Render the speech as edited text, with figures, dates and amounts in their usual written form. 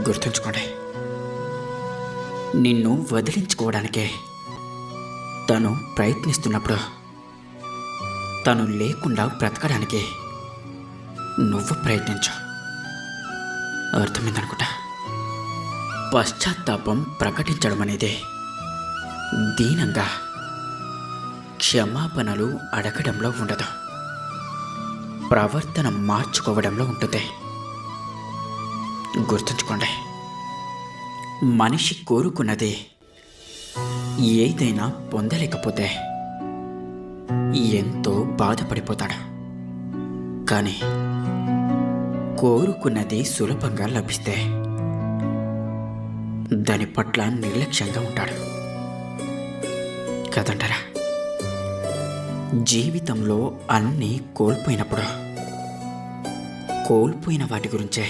గుర్తుంచుకోండి, నిన్ను వదిలించుకోవడానికే తను ప్రయత్నిస్తున్నప్పుడు తను లేకుండా బ్రతకడానికి నువ్వు ప్రయత్నించు. అర్థమైందనుకుంటా. పశ్చాత్తాపం ప్రకటించడం అనేది దీనంగా క్షమాపణలు అడగడంలో ఉండదు, ప్రవర్తన మార్చుకోవడంలో ఉంటుంది. గుర్తుంచుకోండి, మనిషి కోరుకున్నది ఏదైనా పొందలేకపోతే ఎంతో బాధపడిపోతాడు. కానీ కోరుకున్నది సులభంగా లభిస్తే దాని పట్ల నిర్లక్ష్యంగా ఉంటాడు కదంటారా? జీవితంలో అన్నీ కోల్పోయినప్పుడు కోల్పోయిన వాటి గురించే